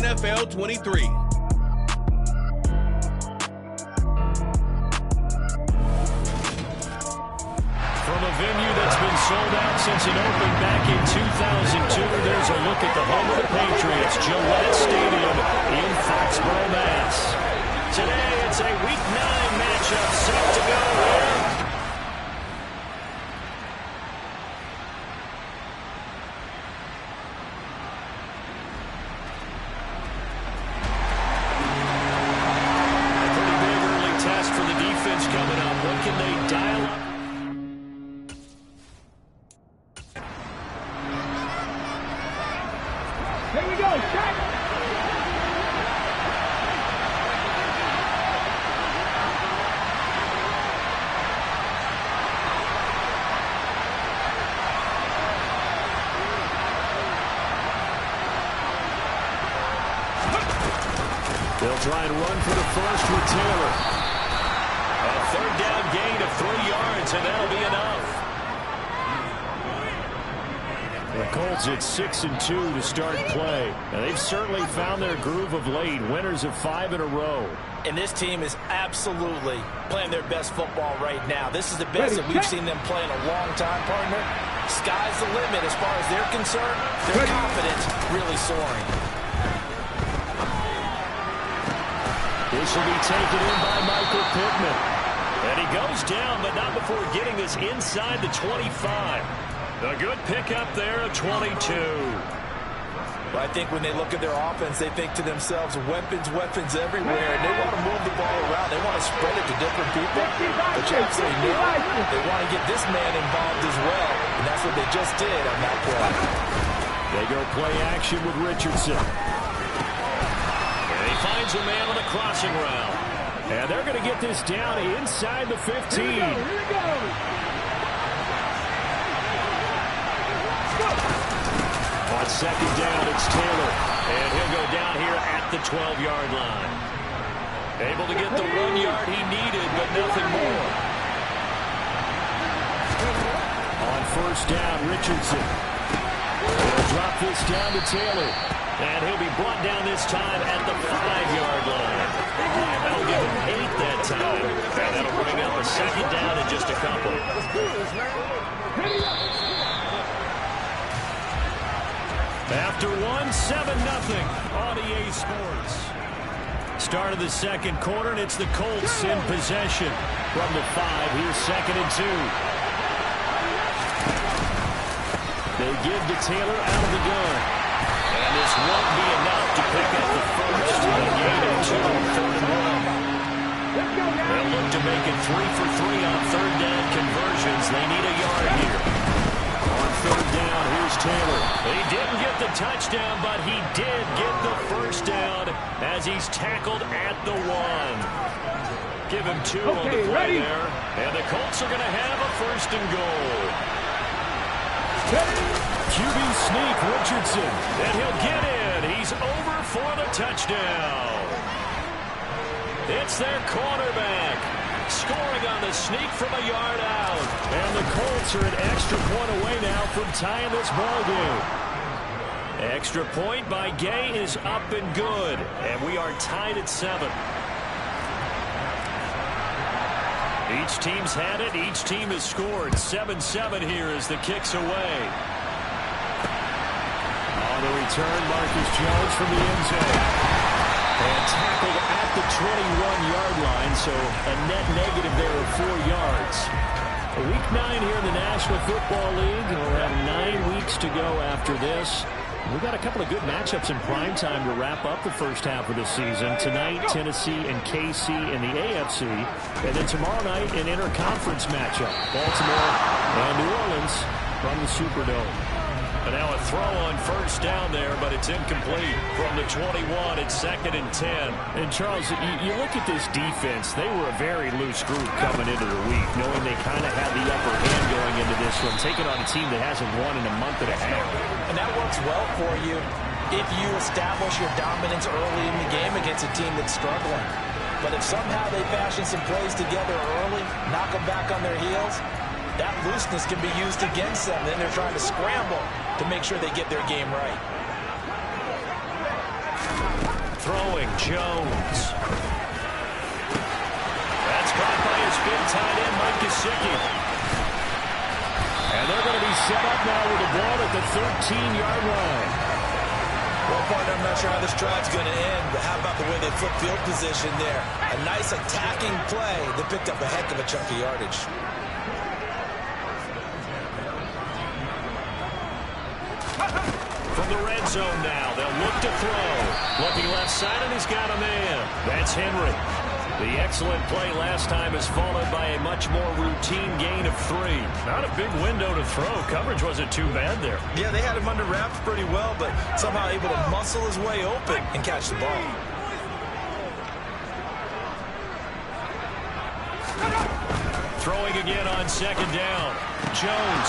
NFL 23. From a venue that's been sold out since it opened back in 2002, there's a look at the home of the Patriots, Gillette Stadium in Foxborough, Mass. Today, it's a Week 9 matchup set to go here. A pretty big early test for the defense coming up. What can they dial up? Here we go, check! They'll try and run for the first with Taylor. A third down gain of 3 yards, and that'll be enough. The Colts at 6-2 to start play. Now, they've certainly found their groove of late, winners of 5 in a row. And this team is absolutely playing their best football right now. This is the best that we've seen them play in a long time, partner. Sky's the limit as far as they're concerned. Their confidence really soaring. This will be taken in by Michael Pittman. And he goes down, but not before getting this inside the 25. A good pickup there at 22. Well, I think when they look at their offense, they think to themselves, weapons, weapons everywhere. And they want to move the ball around. They want to spread it to different people. But you absolutely know they want to get this man involved as well. And that's what they just did on that play. They go play action with Richardson. And he finds a man on the crossing route. And they're going to get this down inside the 15. Here we go. On second down, it's Taylor. And he'll go down here at the 12-yard line. Able to get the 1 yard he needed, but nothing more. On first down, Richardson. They'll drop this down to Taylor. And he'll be brought down this time at the 5-yard line. That'll give him 8 that time. And that'll bring up a second down in just a couple. After 7-0 on EA Sports. Start of the second quarter, and it's the Colts in possession. From the 5, here's 2nd and 2. They give to Taylor out of the gun. And this won't be enough to pick up the first. A gain of 2 on 3rd and 1. They'll look to make it 3 for 3 on third down conversions. They need a yard here. On third down, here's Taylor. He didn't get the touchdown, but he did get the first down as he's tackled at the 1. Give him 2 on the play there. And the Colts are going to have a 1st and goal. QB sneak, Richardson. And he'll get in. He's over for the touchdown. It's their quarterback. Scoring on the sneak from a yard out. And the Colts are an extra point away now from tying this ball game. Extra point by Gay is up and good. And we are tied at 7. Each team's had it. Each team has scored. 7-7 here as the kick's away. On the return, Marcus Jones from the end zone. And tackled at the 21-yard line, so a net negative there of 4 yards. Week 9 here in the National Football League. We'll have 9 weeks to go after this. We've got a couple of good matchups in prime time to wrap up the first half of the season. Tonight, Tennessee and KC in the AFC. And then tomorrow night, an interconference matchup. Baltimore and New Orleans from the Superdome. And now a throw on first down there, but it's incomplete. From the 21, it's 2nd and 10. And Charles, you look at this defense, they were a very loose group coming into the week, knowing they kind of had the upper hand going into this one, taking on a team that hasn't won in a month and a half. And that works well for you if you establish your dominance early in the game against a team that's struggling. But if somehow they fashion some plays together early, knock them back on their heels, that looseness can be used against them. Then they're trying to scramble to make sure they get their game right. Throwing, Jones. That's caught by his big tight end, Mike Gesicki. And they're going to be set up now with the ball at the 13-yard line. Well, partner, I'm not sure how this drive's going to end, but how about the way they flip field position there? A nice attacking play that picked up a heck of a chunk of yardage. From the red zone now, they'll look to throw. Looking left side, and he's got a man. That's Henry. The excellent play last time is followed by a much more routine gain of 3. Not a big window to throw. Coverage wasn't too bad there. Yeah, they had him under wraps pretty well, but somehow able to muscle his way open and catch the ball. Throwing again on second down. Jones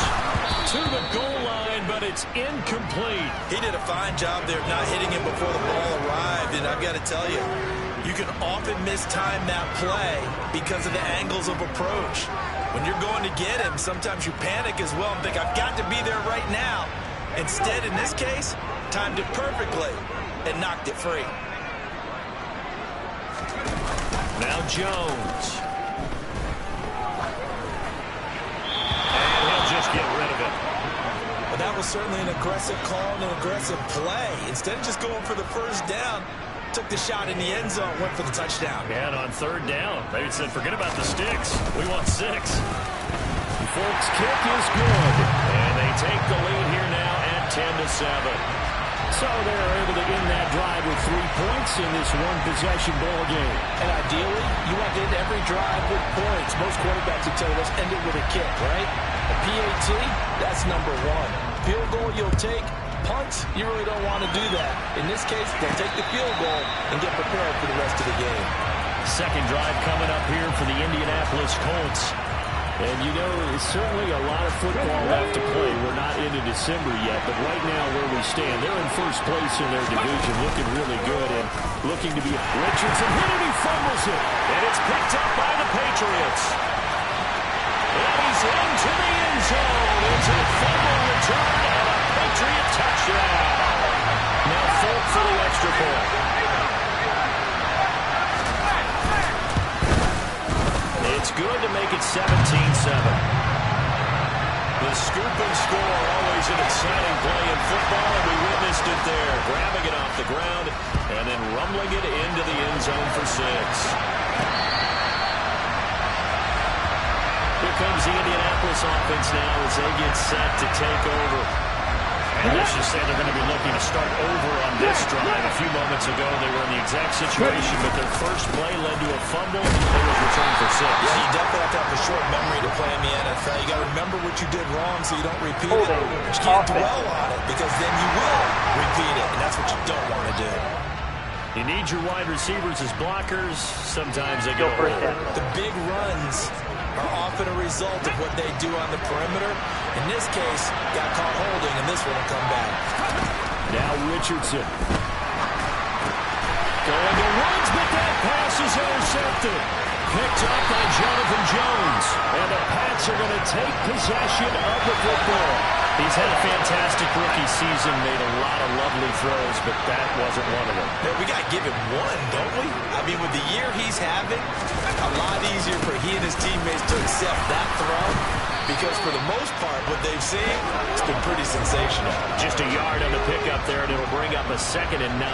to the goal line, but it's incomplete. He did a fine job there of not hitting him before the ball arrived, and I've got to tell you, you can often mistime that play because of the angles of approach. When you're going to get him, sometimes you panic as well and think, I've got to be there right now. Instead, in this case, timed it perfectly and knocked it free. Now Jones. And he'll just get rid of it. Well, that was certainly an aggressive call and an aggressive play. Instead of just going for the first down, took the shot in the end zone, went for the touchdown. And on third down, they said, forget about the sticks. We want 6. The Folks kick is good. And they take the lead here now at 10-7. So they're able to end that drive with 3 points in this one-possession ball game. And ideally, you want to end every drive with points. Most quarterbacks would tell you, let's end it with a kick, right? A PAT, that's number 1. Field goal you'll take. Punts, you really don't want to do that. In this case, they'll take the field goal and get prepared for the rest of the game. Second drive coming up here for the Indianapolis Colts. And you know, it's certainly a lot of football left to play. We're not into December yet, but right now where we stand, they're in first place in their division, looking really good and looking to be Richardson. Hit it, he fumbles it, and it's picked up by the Patriots. And he's into the end zone. It's a fumble return and a Patriot touchdown. Now Folk for the extra point. It's good to make it 17-7. The scoop and score, always an exciting play in football, and we witnessed it there. Grabbing it off the ground and then rumbling it into the end zone for 6. Here comes the Indianapolis offense now as they get set to take over. And let's just say they're going to be looking to start over on this drive. A few moments ago, they were in the exact situation, but their first play led to a fumble. They was returned for 6. Yeah, you definitely have to have a short memory to play in the NFL. You got to remember what you did wrong so you don't repeat it. But you can't dwell on it because then you will repeat it, and that's what you don't want to do. You need your wide receivers as blockers. Sometimes they go first down. The big runs are often a result of what they do on the perimeter. In this case, got caught holding, and this one will come back. Now Richardson. Going to Woods, but that pass is intercepted. Picked up by Jonathan Jones. And the Pats are going to take possession of the football. He's had a fantastic rookie season, made a lot of lovely throws, but that wasn't one of them. Yeah, we got to give him one, don't we? I mean, with the year he's having, a lot easier for he and his teammates to accept that throw because for the most part, what they've seen, it's been pretty sensational. Just a yard on the pickup there, and it'll bring up a 2nd and 9.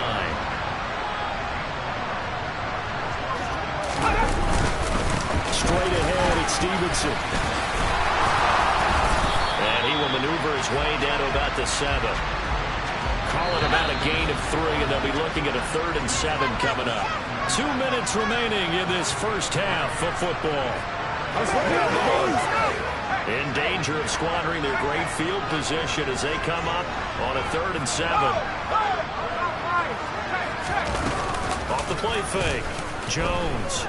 Straight ahead, it's Stevenson. And he will maneuver his way down to about the 7. Call it about a gain of 3, and they'll be looking at a 3rd and 7 coming up. 2 minutes remaining in this first half of football. In danger of squandering their great field position as they come up on a 3rd and 7. Off the play fake. Jones.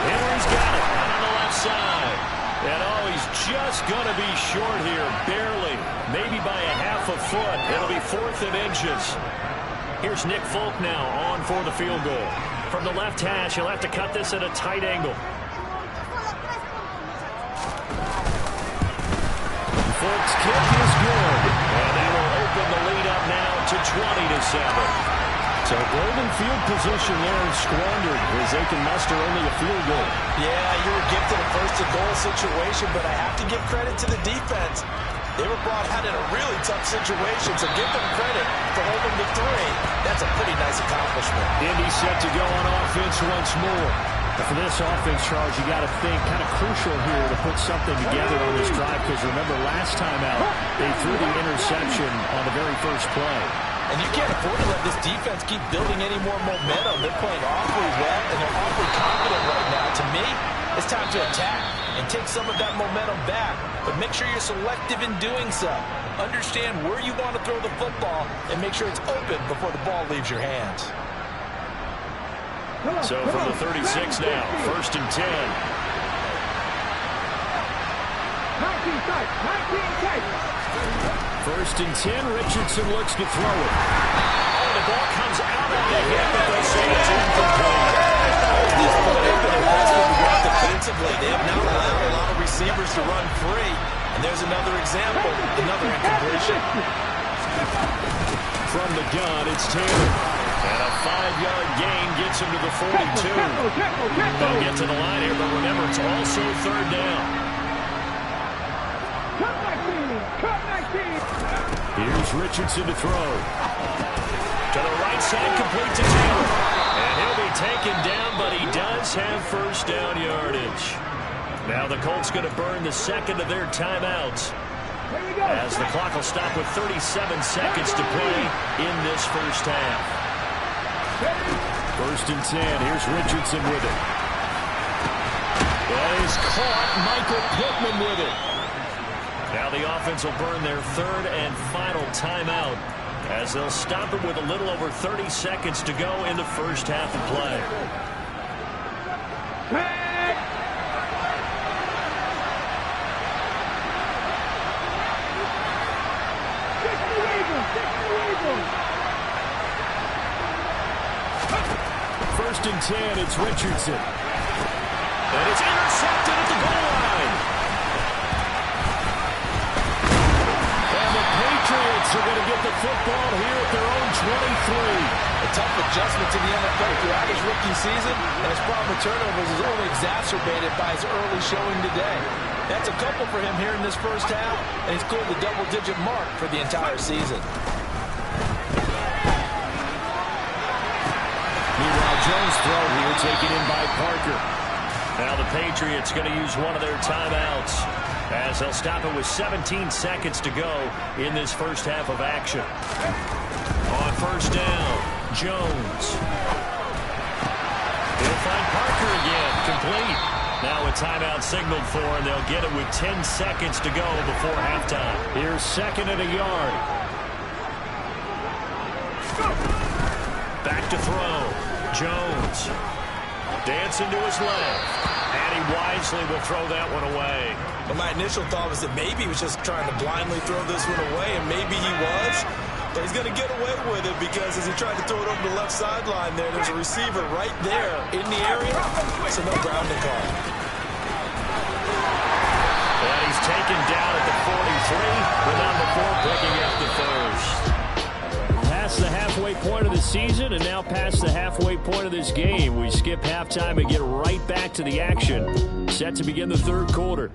Henry's got it out on the left side. And oh, he's just going to be short here, barely, maybe by a half a foot. It'll be 4th and inches. Here's Nick Folk now on for the field goal. From the left hash, he'll have to cut this at a tight angle. Folk's kick is good. And that'll open the lead up now to 20-7. So golden field position there squandered as they can muster only a field goal. Yeah, you were gifted a first-and-goal situation, but I have to give credit to the defense. They were brought out in a really tough situation, so give them credit for holding the 3. That's a pretty nice accomplishment. Indy set to go on offense once more. For this offense, Charles, you got to think kind of crucial here to put something together on this drive, because remember last time out, they threw the interception on the very first play. And you can't afford to let this defense keep building any more momentum. They're playing awfully well, and they're awfully confident right now. To me, it's time to attack and take some of that momentum back. But make sure you're selective in doing so. Understand where you want to throw the football and make sure it's open before the ball leaves your hands. So from the 36 now, 1st and 10. 1st and 10, Richardson looks to throw it. Oh, the ball comes out on the hip, and they say it's incomplete. At this point, they've been aggressive defensively. They have not allowed a lot of receivers to run free. And there's another example, another incompletion. From the gun, it's Taylor. And a 5-yard gain gets him to the 42. They'll get to the line here, but remember, it's also 3rd down. Here's Richardson to throw. To the right side, complete to Taylor. And he'll be taken down, but he does have 1st down yardage. Now the Colts going to burn the second of their timeouts, as the clock will stop with 37 seconds to play in this first half. 1st and 10. Here's Richardson with it. That is caught. Michael Pittman with it. Now the offense will burn their 3rd and final timeout, as they'll stop it with a little over 30 seconds to go in the first half of play. First and 10, it's Richardson. And it's intercepted at the goal line. Patriots are going to get the football here at their own 23. A tough adjustment to the NFL throughout his rookie season, and his problem with turnovers is only exacerbated by his early showing today. That's a couple for him here in this first half, and he's cleared the double-digit mark for the entire season. Meanwhile, Jones' throw here taken in by Parker. Now the Patriots going to use one of their timeouts, as they'll stop it with 17 seconds to go in this first half of action. On 1st down, Jones. He'll find Parker again, complete. Now a timeout signaled for, and they'll get it with 10 seconds to go before halftime. Here's 2nd and a yard. Back to throw. Jones. Dancing to his left. And he wisely will throw that one away. Well, my initial thought was that maybe he was just trying to blindly throw this one away, and maybe he was. But he's going to get away with it, because as he tried to throw it over the left sideline there's a receiver right there in the area. So no grounding call. And he's taken down at the 43, but not before picking up the 1st. Past the halfway point of the season, and now past the halfway point of this game. We skip halftime and get right back to the action. Set to begin the 3rd quarter.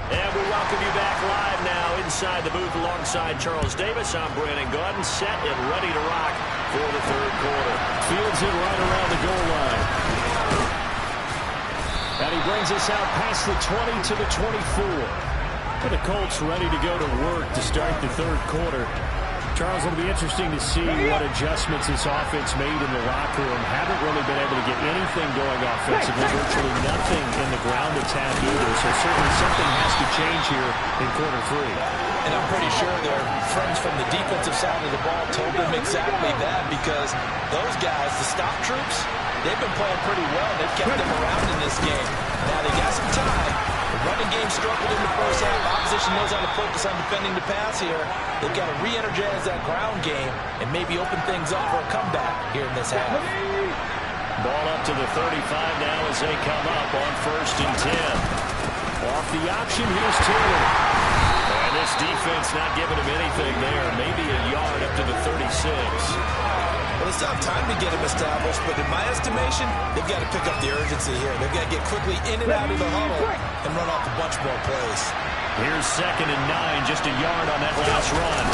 And we welcome you back live now inside the booth alongside Charles Davis. I'm Brandon Gaudin, set and ready to rock for the 3rd quarter. Fields it right around the goal line. And he brings us out past the 20 to the 24. And the Colts ready to go to work to start the 3rd quarter. Charles, it'll be interesting to see what adjustments this offense made in the locker room. Haven't really been able to get anything going offensively, virtually nothing in the ground attack either. So certainly something has to change here in quarter 3. And I'm pretty sure their friends from the defensive side of the ball told them exactly that, because those guys, the stop troops, they've been playing pretty well. They've kept them around in this game. Now they got some time. The running game struggled in the first half. Opposition knows how to focus on defending the pass here. They've got to re-energize that ground game and maybe open things up for a comeback here in this half. Ball up to the 35 now as they come up on 1st and 10. Off the option, here's Taylor. And this This defense not giving him anything there. Maybe a yard up to the 36. Well, they still have time to get him established, but in my estimation, they've got to pick up the urgency here. They've got to get quickly in and out of the huddle and run off a bunch more plays. Here's 2nd and 9, just a yard on that last run.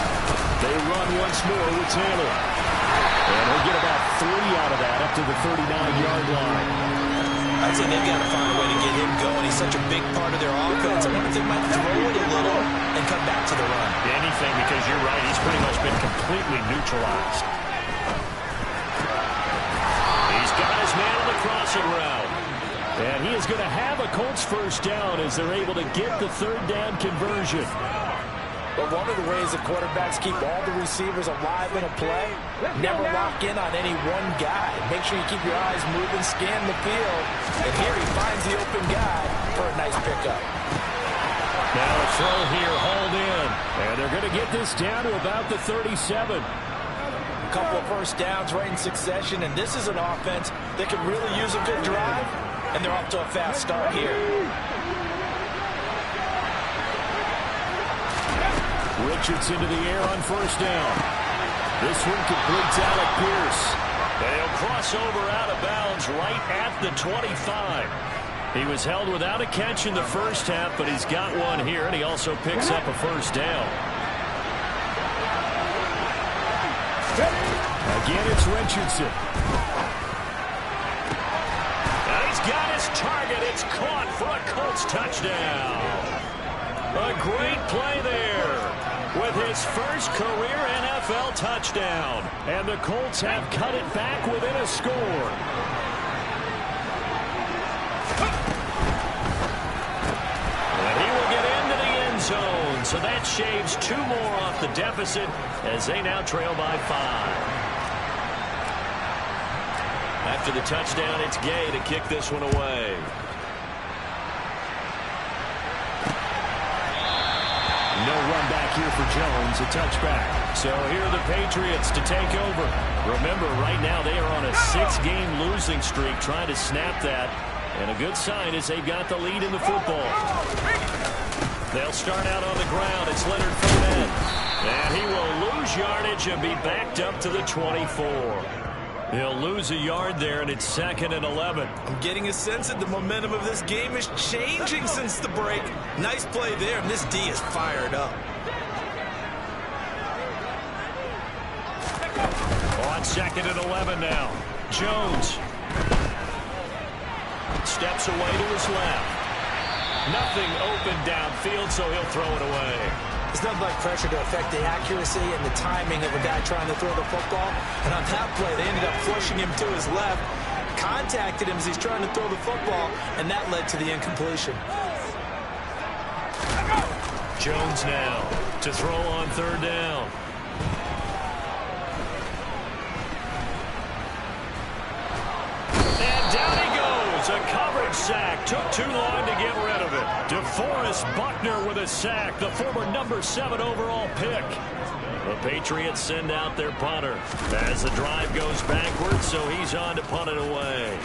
They run once more with Taylor. And he'll get about 3 out of that up to the 39-yard line. I'd say they've got to find a way to get him going. He's such a big part of their offense. I wonder if they might throw it a little and come back to the run. Anything, because you're right. He's pretty much been completely neutralized. He's got his man on the crossing route. And he is going to have a Colts first down as they're able to get the 3rd down conversion. But one of the ways that quarterbacks keep all the receivers alive in a play, never lock in on any one guy. Make sure you keep your eyes moving, scan the field. And here he finds the open guy for a nice pickup. Now a throw here, hauled in. And they're going to get this down to about the 37. A couple of first downs right in succession, and this is an offense that can really use a good drive, and they're off to a fast start here. Richardson to the air on first down. This one completes Alec Pierce. They'll cross over out of bounds right at the 25. He was held without a catch in the first half, but he's got one here, and he also picks up a first down. Again, it's Richardson. Now he's got his target. It's caught for a Colts touchdown. A great play there with his first career NFL touchdown. And the Colts have cut it back within a score. And he will get into the end zone. So that shaves 2 more off the deficit as they now trail by 5. After the touchdown, it's Gay to kick this one away. No run back here for Jones, a touchback. So here are the Patriots to take over. Remember, right now they are on a 6-game losing streak, trying to snap that. And a good sign is they've got the lead in the football. They'll start out on the ground. It's Leonard Fournette. And he will lose yardage and be backed up to the 24. He'll lose a yard there, and it's 2nd and 11. I'm getting a sense that the momentum of this game is changing since the break. Nice play there, and this D is fired up. On 2nd and 11 now. Jones steps away to his left. Nothing open downfield, so he'll throw it away. It's nothing like pressure to affect the accuracy and the timing of a guy trying to throw the football. And on that play, they ended up flushing him to his left, contacted him as he's trying to throw the football, and that led to the incompletion. Jones now to throw on 3rd down. And down he goes. A coverage sack. Took too long to get rid of it. DeForest Buckner with a sack, the former number 7 overall pick. The Patriots send out their punter as the drive goes backwards, so he's on to punt it away.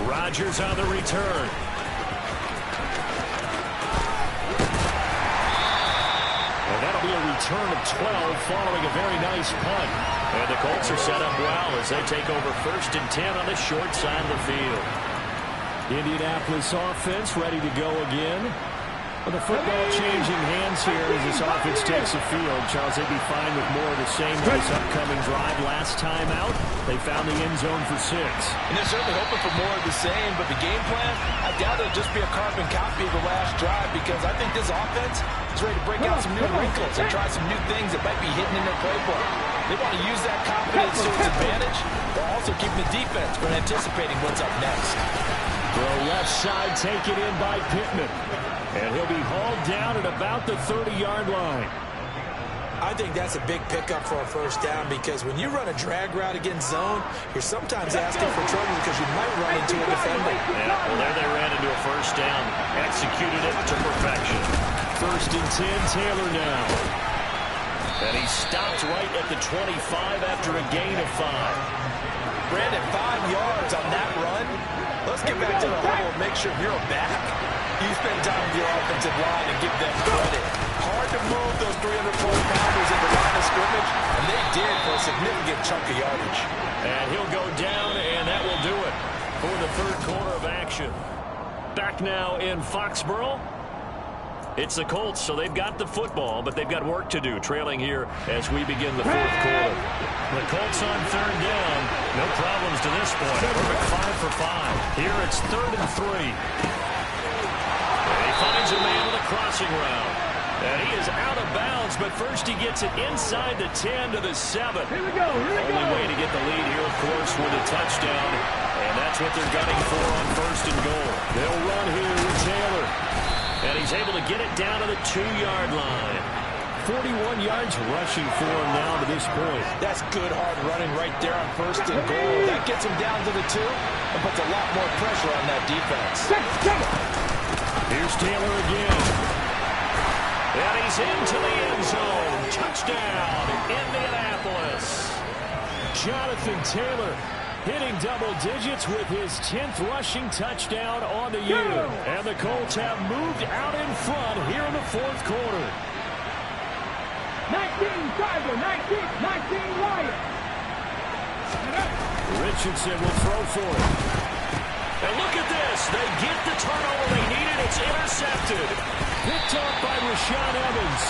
Rodgers on the return. And that'll be a return of 12 following a very nice punt. And the Colts are set up well as they take over 1st and 10 on the short side of the field. Indianapolis offense ready to go again. Well, the football changing hands here as this offense takes the field. Charles, they'd be fine with more of the same with this upcoming drive. Last time out, they found the end zone for 6. And they're certainly hoping for more of the same, but the game plan, I doubt it'll just be a carbon copy of the last drive, because I think this offense is ready to break out some new wrinkles and try some new things that might be hidden in their playbook. They want to use that confidence to its advantage, while also keeping the defense from anticipating what's up next. Throw left side taken in by Pittman. And he'll be hauled down at about the 30-yard line. I think that's a big pickup for a first down, because when you run a drag route against zone, you're sometimes asking for trouble because you might run into a defender. Yeah, well, there they ran into a first down. Executed it to perfection. 1st and 10, Taylor now. And he stopped right at the 25 after a gain of 5. Brandon, 5 yards on that run. Let's get back to the huddle and make sure you're back. You spend time with your offensive line and give them credit. Hard to move those 340-pounders in the line of scrimmage, and they did for a significant chunk of yardage. And he'll go down, and that will do it for the third quarter of action. Back now in Foxborough. It's the Colts, so they've got the football, but they've got work to do, trailing here as we begin the fourth quarter. The Colts on third down. No problems to this point. Perfect 5 for 5. Here it's 3rd and 3. And he finds a man with a crossing route. And he is out of bounds, but first he gets it inside the 10 to the 7. Here we go. Only way to get the lead here, of course, with a touchdown. And that's what they're gunning for on 1st and goal. They'll run here with Taylor. And he's able to get it down to the 2-yard line. 41 yards rushing for him now to this point. That's good, hard running right there on 1st and goal. That gets him down to the 2 and puts a lot more pressure on that defense. Here's Taylor again. And he's into the end zone. Touchdown, Indianapolis. Jonathan Taylor hitting double digits with his 10th rushing touchdown on the year. And the Colts have moved out in front here in the fourth quarter. 19 Tiger, 19 Wyatt. Richardson will throw for it. And look at this. They get the turnover they needed. It's intercepted. Picked off by Rashaan Evans.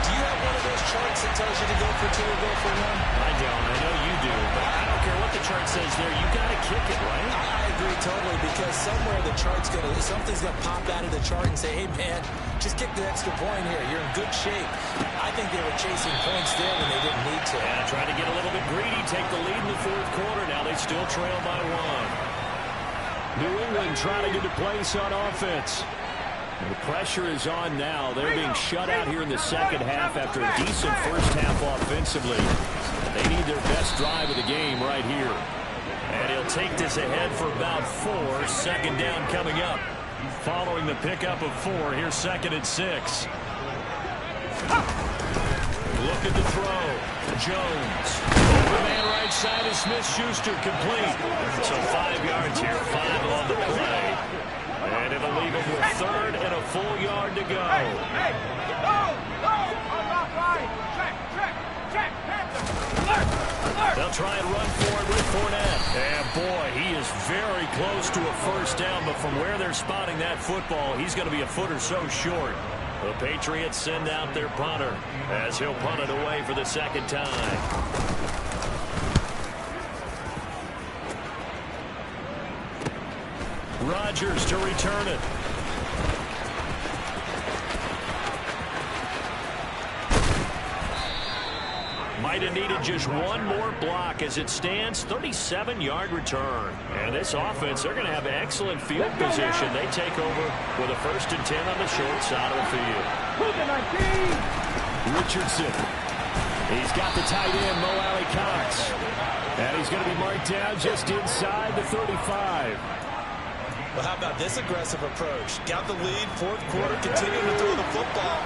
Do you have one of those charts that tells you to go for 2 or go for 1? I don't. I know you do. But I don't care what the chart says there. You got to kick it, right? I agree totally, because somewhere the chart's something's gonna pop out of the chart and say, hey man, just kick the extra point here. You're in good shape. I think they were chasing points there when they didn't need to. Yeah, trying to get a little bit greedy, take the lead in the fourth quarter. Now they still trail by 1. New England trying to get a place on offense. The pressure is on now. They're being shut out here in the second half after a decent first half offensively. They need their best drive of the game right here. And he'll take this ahead for about 4. 2nd down coming up. Following the pickup of 4, here's 2nd and 6. Look at the throw. Jones. Over man right side is Smith-Schuster, complete. So 5 yards here, 5 on the play. And it'll leave him with 3rd and a full yard to go. Hey, go, on that line. Check, alert. They'll try and run forward with Fournette. And boy, he is very close to a first down, but from where they're spotting that football, he's going to be a foot or so short. The Patriots send out their punter as he'll punt it away for the 2nd time. Rodgers to return it. Might have needed just one more block as it stands. 37-yard return. And this offense, they're going to have excellent field position. They take over with a 1st and 10 on the short side of the field. Richardson. He's got the tight end, Mo Alley-Cox. And he's going to be marked down just inside the 35. Well, how about this aggressive approach? Got the lead, fourth quarter, continuing to throw the football.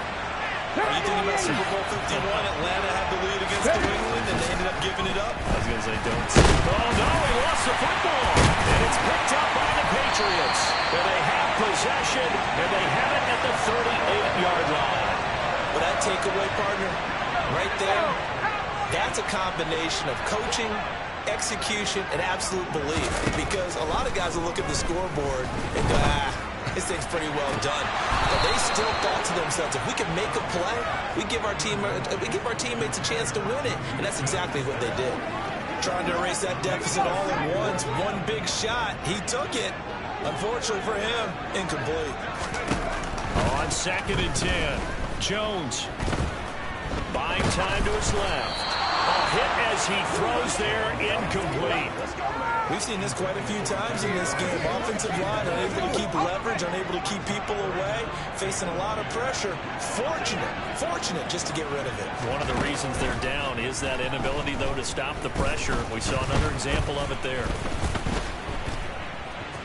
Are you thinking about Super Bowl 51? Atlanta had the lead against New England, and they ended up giving it up. I was going to say, don't. Oh, no, he lost the football. And it's picked up by the Patriots. And they have possession, and they have it at the 38-yard line. Well, that takeaway, partner, right there, that's a combination of coaching, execution, and absolute belief. Because a lot of guys will look at the scoreboard and go, this thing's pretty well done. But they still thought to themselves, if we can make a play, we give our teammates a chance to win it. And that's exactly what they did. Trying to erase that deficit all at once. One big shot. He took it. Unfortunately for him, incomplete. On 2nd and 10, Jones buying time to his left. A hit as he throws there, incomplete. We've seen this quite a few times in this game. Offensive line unable to keep leverage, unable to keep people away, facing a lot of pressure. Fortunate just to get rid of it. One of the reasons they're down is that inability, though, to stop the pressure. We saw another example of it there.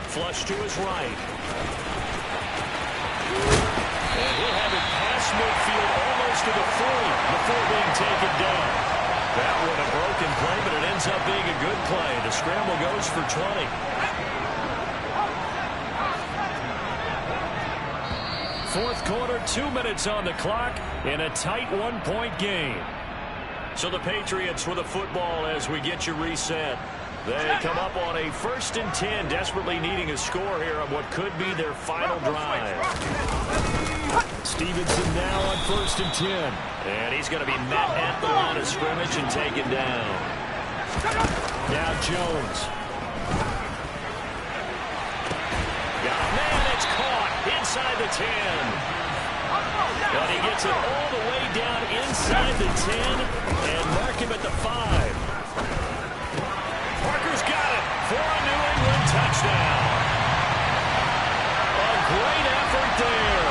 Flush to his right. And he'll have it past midfield almost to the 40 before being taken down. That one a broken play, but it ends up being a good play. The scramble goes for 20. fourth quarter, 2 minutes on the clock in a tight one-point game. So the Patriots with the football as we get you reset. They come up on a 1st and 10, desperately needing a score here on what could be their final drive. Stevenson now on 1st and 10. And he's going to be met at the line of scrimmage and taken down. Now Jones. Got a man, it's caught inside the 10. But he gets it all the way down inside the 10 and mark him at the 5. Parker's got it for a New England touchdown. A great effort there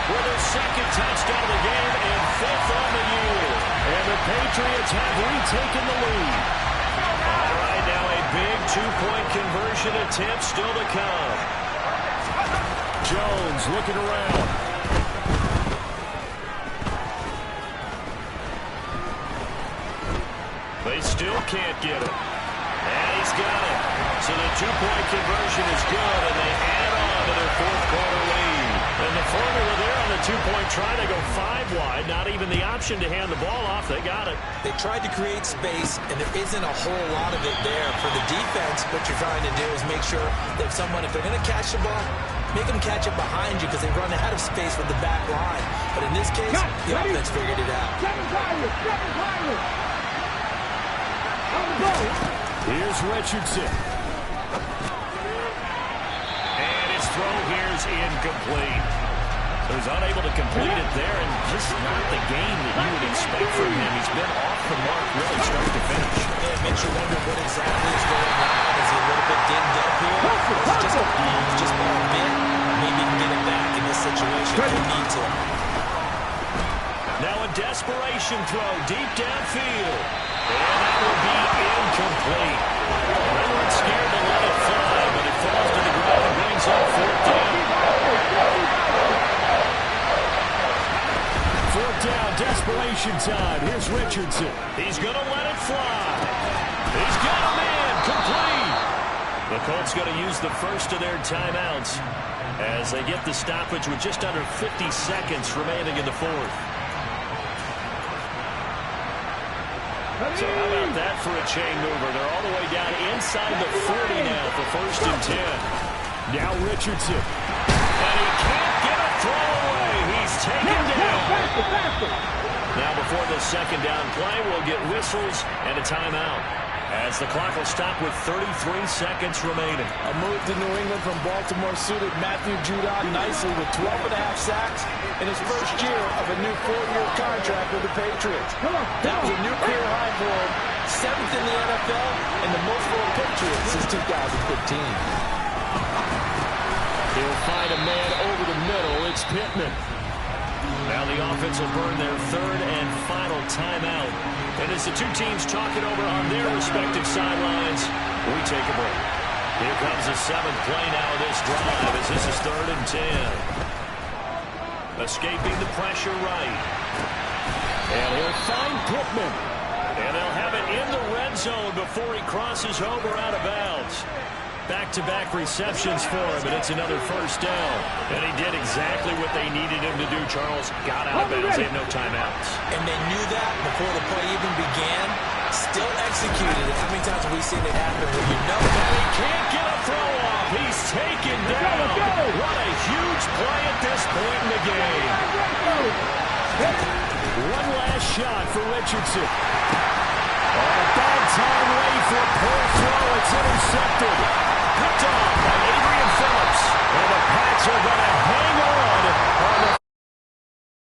for the 2nd touchdown of the game and 5th on the year. And the Patriots have retaken the lead. All right, now a big 2-point conversion attempt still to come. Jones looking around. They still can't get it. And he's got it. So the 2-point conversion is good, and they add on to their 4th quarter lead. And the formula there on the 2-point try to go 5 wide. Not even the option to hand the ball off. They got it. They tried to create space, and there isn't a whole lot of it there. For the defense, what you're trying to do is make sure that if they're going to catch the ball, make them catch it behind you because they run out of space with the back line. But in this case, the offense figured it out. Here's Richardson. And his throw here's incomplete. So he's unable to complete it there, and just not the game that you would expect from him. He's been off the mark really start to finish. Yeah, it makes you wonder what exactly is going on. Is he a little bit dinged up here? Or is it just ball a bit? Maybe he can get it back in this situation if you need to. Now a desperation throw deep downfield. And that will be incomplete. They weren't scared to let it fly, but it falls to the ground and brings up 4th down. 4th down, desperation time. Here's Richardson. He's going to let it fly. He's got a man, complete. The Colts going to use the first of their timeouts as they get the stoppage with just under 50 seconds remaining in the 4th. So how about that for a chain mover? They're all the way down inside the 40 now for 1st and 10. Now Richardson. And he can't get a throw away. He's taken down. Now before the 2nd down play, we'll get whistles and a timeout as the clock will stop with 33 seconds remaining. A move to New England from Baltimore suited Matthew Judon nicely with 12.5 sacks in his first year of a new 4-year contract with the Patriots. That was a new career high for him, 7th in the NFL and the most for a Patriot since 2015. He'll find a man over the middle. It's Pittman. Now the offense will burn their 3rd and final timeout. And as the two teams talk it over on their respective sidelines, we take a break. Here comes the 7th play now of this drive as this is 3rd and 10. Escaping the pressure right. And he'll find Pittman. And they'll have it in the red zone before he crosses over out of bounds. Back-to-back receptions for him, and it's another 1st down. And he did exactly what they needed him to do, Charles. Got out of bounds. They have no timeouts. And they knew that before the play even began. Still executed it. How many times have we seen it happen where you know that he can't get a throw off? He's taken down. What a huge play at this point in the game. One last shot for Richardson. On a bad time, ready for a pull